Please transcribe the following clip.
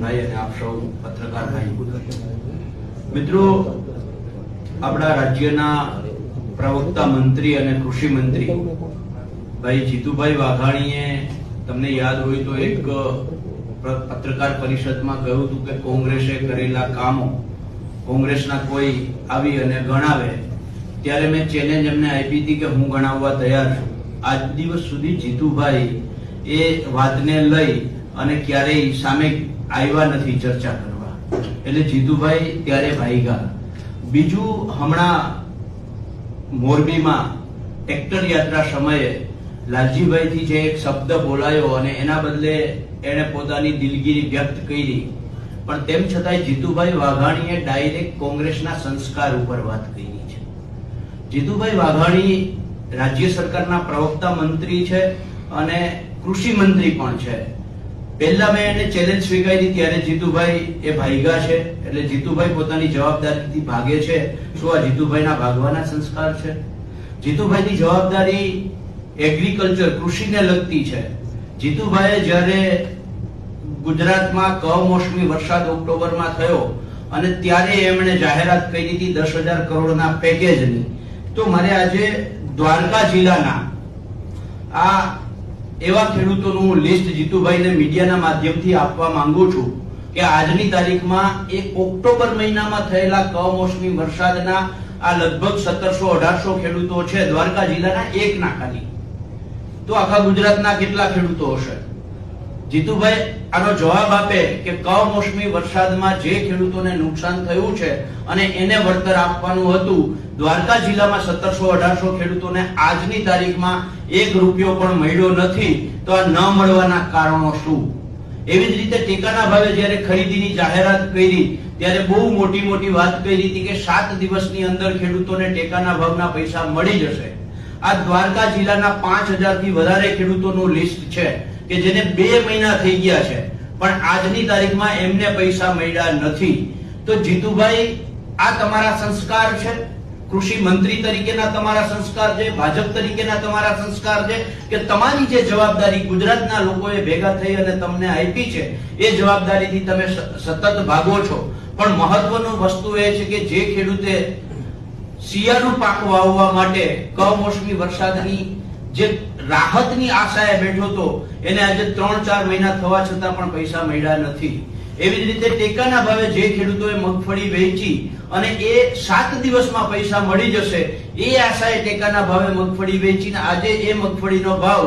ભાઈ અને આપ સૌ પત્રકાર ભાઈ મિત્રો, આપણા રાજ્યના પ્રવક્તા મંત્રી અને કૃષિ મંત્રી ભાઈ જીતુભાઈ વાઘાણીએ તમને યાદ હોય તો એક પત્રકાર પરિષદમાં કહ્યું હતું કે કોંગ્રેસે કરેલા કામો કોંગ્રેસના કોઈ આવી અને ગણાવે, ત્યારે મેં ચેલેન્જ એમને આપી હતી કે હું ગણાવવા તૈયાર છું. આજ દિવસ સુધી જીતુભાઈ એ વાતને લઈ અને ક્યારેય સામે આવ્યા નથી ચર્ચા કરવા. એટલે જીતુભાઈ ત્યારે ભાઈગા. બીજું, હમણાં મોરબીમાં ટ્રેક્ટર યાત્રા સમયે લાલજીભાઈ થી જે એક શબ્દ બોલાયો અને એના બદલે એને પોતાની દિલગીરી વ્યક્ત કરી, પણ તેમ છતાંય જીતુભાઈ વાઘાણીએ ડાયરેક્ટ કોંગ્રેસના સંસ્કાર ઉપર વાત કરી છે. જીતુભાઈ વાઘાણી રાજ્ય સરકારના પ્રવક્તા મંત્રી છે અને કૃષિ મંત્રી પણ છે. પહેલા મેં એને ચેલેન્જ સ્વીકારી ત્યારે જીતુભાઈ એ ભાઈગા છે, એટલે જીતુભાઈ પોતાની જવાબદારીથી ભાગે છે. શું આ જીતુભાઈના ભાગવાના સંસ્કાર છે? જીતુભાઈની જવાબદારી એગ્રીકલ્ચર, કૃષિને લગતી છે. જીતુભાઈએ જ્યારે ગુજરાતમાં કમોસમી વરસાદ ઓક્ટોબરમાં થયો અને ત્યારે એમણે જાહેરાત કરી હતી 10,000 કરોડના પેકેજની. તો મારે આજે દ્વારકા જિલ્લાના આ એવા ખેડૂતોનું લિસ્ટ જીતુભાઈને મીડિયાના માધ્યમથી આપવા માંગુ છું કે આજની તારીખમાં એક ઓક્ટોબર મહિનામાં થયેલા કમોસમી વરસાદના આ લગભગ 1700-1800 ખેડૂતો છે દ્વારકા જિલ્લાના એકના ખાલી. તો આખા ગુજરાતના કેટલા ખેડૂતો હશે? જીતુભાઈ આનો જવાબ આપે કે કમોસમી વરસાદમાં જે ખેડૂતોને નુકસાન થયું છે અને એને વળતર આપવાનું હતું, દ્વારકા જિલ્લામાં 1700-1800 ખેડૂતોને આજની તારીખમાં 1 રૂપિયો પણ મળ્યો નથી. તો આ ન મળવાના કારણો શું? એવી જ રીતે ટેકાના ભાવે જ્યારે ખરીદીની જાહેરાત કરી ત્યારે બહુ મોટી વાત કરી હતી કે 7 દિવસની અંદર ખેડૂતોને ટેકાના ભાવના પૈસા મળી જશે. આ દ્વારકા જિલ્લાના 5000 થી વધારે ખેડૂતોનું લિસ્ટ છે કે જેને 2 મહિના થઈ ગયા છે પણ આજની તારીખમાં એમને પૈસા મળ્યા નથી. તો જીતુભાઈ, આ તમારા સંસ્કાર છે? કૃષિ મંત્રી તરીકેના તમારા સંસ્કાર છે? ભાજપ તરીકેના તમારા સંસ્કાર છે? કે તમારી જે જવાબદારી ગુજરાતના લોકોએ ભેગા થઈ અને તમને આપી છે એ જવાબદારીથી તમે સતત ભાગો છો? પણ મહત્વનું વસ્તુ એ છે કે જે ખેડૂતે શિયાળુ પાક વાવવા માટે કમોસમી વરસાદની જે રાહતની આશાએ બેઠો હતો, એને આજે 3-4 મહિના થવા છતાં પણ પૈસા મળ્યા નથી. એવી જ રીતે ટેકાના ભાવે જે ખેડૂતોએ મગફળી વેચી અને એ 7 દિવસમાં પૈસા મળી જશે એ આશાએ ટેકાના ભાવે મગફળી વેચીને આજે એ મગફળીનો ભાવ